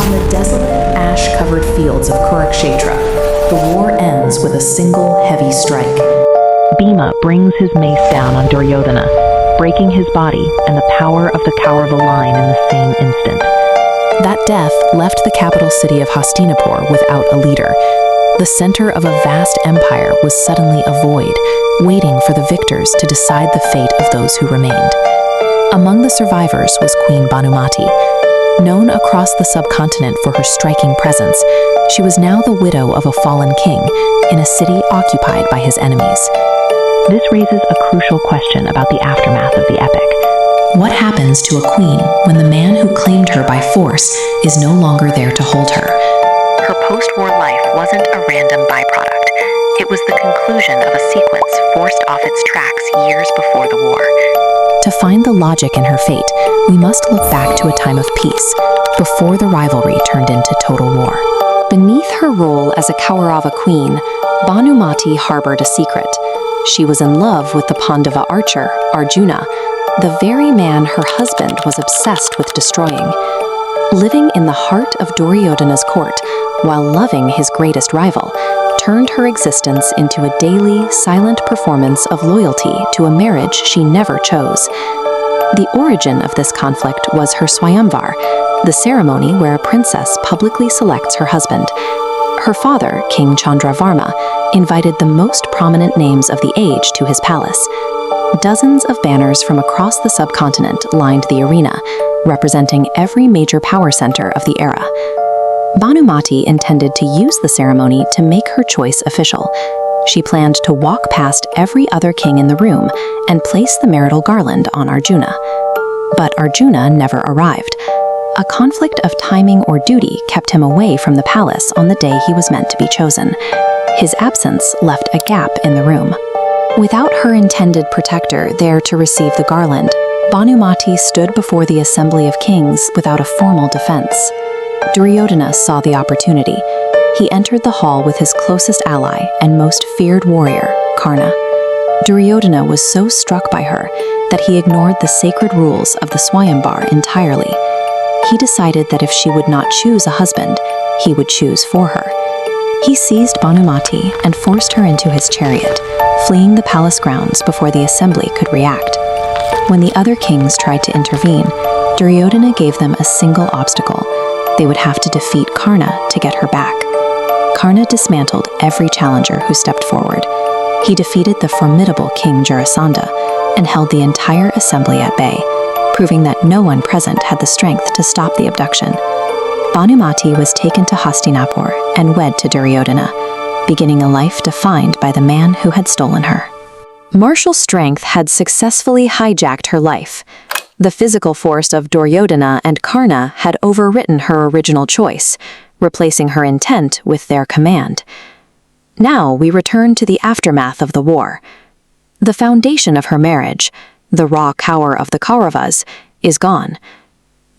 On the desolate, ash-covered fields of Kurukshetra, the war ends with a single heavy strike. Bhima brings his mace down on Duryodhana, breaking his body and the power of the Kaurava line in the same instant. That death left the capital city of Hastinapur without a leader. The center of a vast empire was suddenly a void, waiting for the victors to decide the fate of those who remained. Among the survivors was Queen Bhanumati. Known across the subcontinent for her striking presence, she was now the widow of a fallen king in a city occupied by his enemies. This raises a crucial question about the aftermath of the epic. What happens to a queen when the man who claimed her by force is no longer there to hold her? Her post-war life wasn't a random byproduct. It was the conclusion of a sequence forced off its tracks years before the war. To find the logic in her fate, we must look back to a time of peace, before the rivalry turned into total war. Beneath her role as a Kaurava queen, Bhanumati harbored a secret. She was in love with the Pandava archer, Arjuna, the very man her husband was obsessed with destroying. Living in the heart of Duryodhana's court, while loving his greatest rival, turned her existence into a daily, silent performance of loyalty to a marriage she never chose. The origin of this conflict was her Swayamvar, the ceremony where a princess publicly selects her husband. Her father, King Chandravarma, invited the most prominent names of the age to his palace. Dozens of banners from across the subcontinent lined the arena, representing every major power center of the era. Bhanumati intended to use the ceremony to make her choice official. She planned to walk past every other king in the room and place the marital garland on Arjuna. But Arjuna never arrived. A conflict of timing or duty kept him away from the palace on the day he was meant to be chosen. His absence left a gap in the room. Without her intended protector there to receive the garland, Bhanumati stood before the assembly of kings without a formal defense. Duryodhana saw the opportunity. He entered the hall with his closest ally and most feared warrior, Karna. Duryodhana was so struck by her that he ignored the sacred rules of the Swayamvar entirely. He decided that if she would not choose a husband, he would choose for her. He seized Bhanumati and forced her into his chariot, fleeing the palace grounds before the assembly could react. When the other kings tried to intervene, Duryodhana gave them a single obstacle. They would have to defeat Karna to get her back. Karna dismantled every challenger who stepped forward. He defeated the formidable King Jarasandha and held the entire assembly at bay, proving that no one present had the strength to stop the abduction. Bhanumati was taken to Hastinapur and wed to Duryodhana, beginning a life defined by the man who had stolen her. Martial strength had successfully hijacked her life. The physical force of Duryodhana and Karna had overwritten her original choice, replacing her intent with their command. Now we return to the aftermath of the war. The foundation of her marriage, the raw power of the Kauravas, is gone.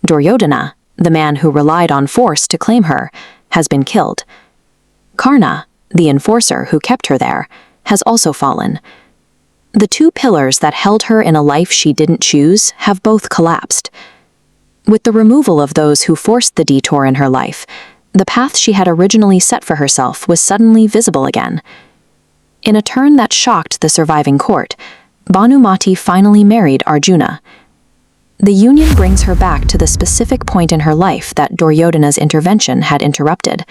Duryodhana, the man who relied on force to claim her, has been killed. Karna, the enforcer who kept her there, has also fallen. The two pillars that held her in a life she didn't choose have both collapsed. With the removal of those who forced the detour in her life, the path she had originally set for herself was suddenly visible again. In a turn that shocked the surviving court, Bhanumati finally married Arjuna. The union brings her back to the specific point in her life that Duryodhana's intervention had interrupted.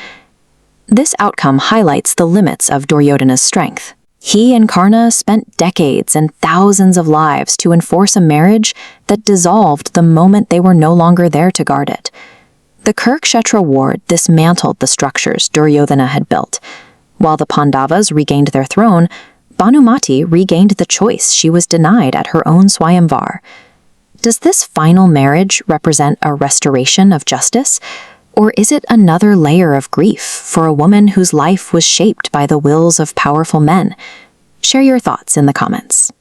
This outcome highlights the limits of Duryodhana's strength. He and Karna spent decades and thousands of lives to enforce a marriage that dissolved the moment they were no longer there to guard it. The Kurukshetra War dismantled the structures Duryodhana had built. While the Pandavas regained their throne, Bhanumati regained the choice she was denied at her own Swayamvar. Does this final marriage represent a restoration of justice? Or is it another layer of grief for a woman whose life was shaped by the wills of powerful men? Share your thoughts in the comments.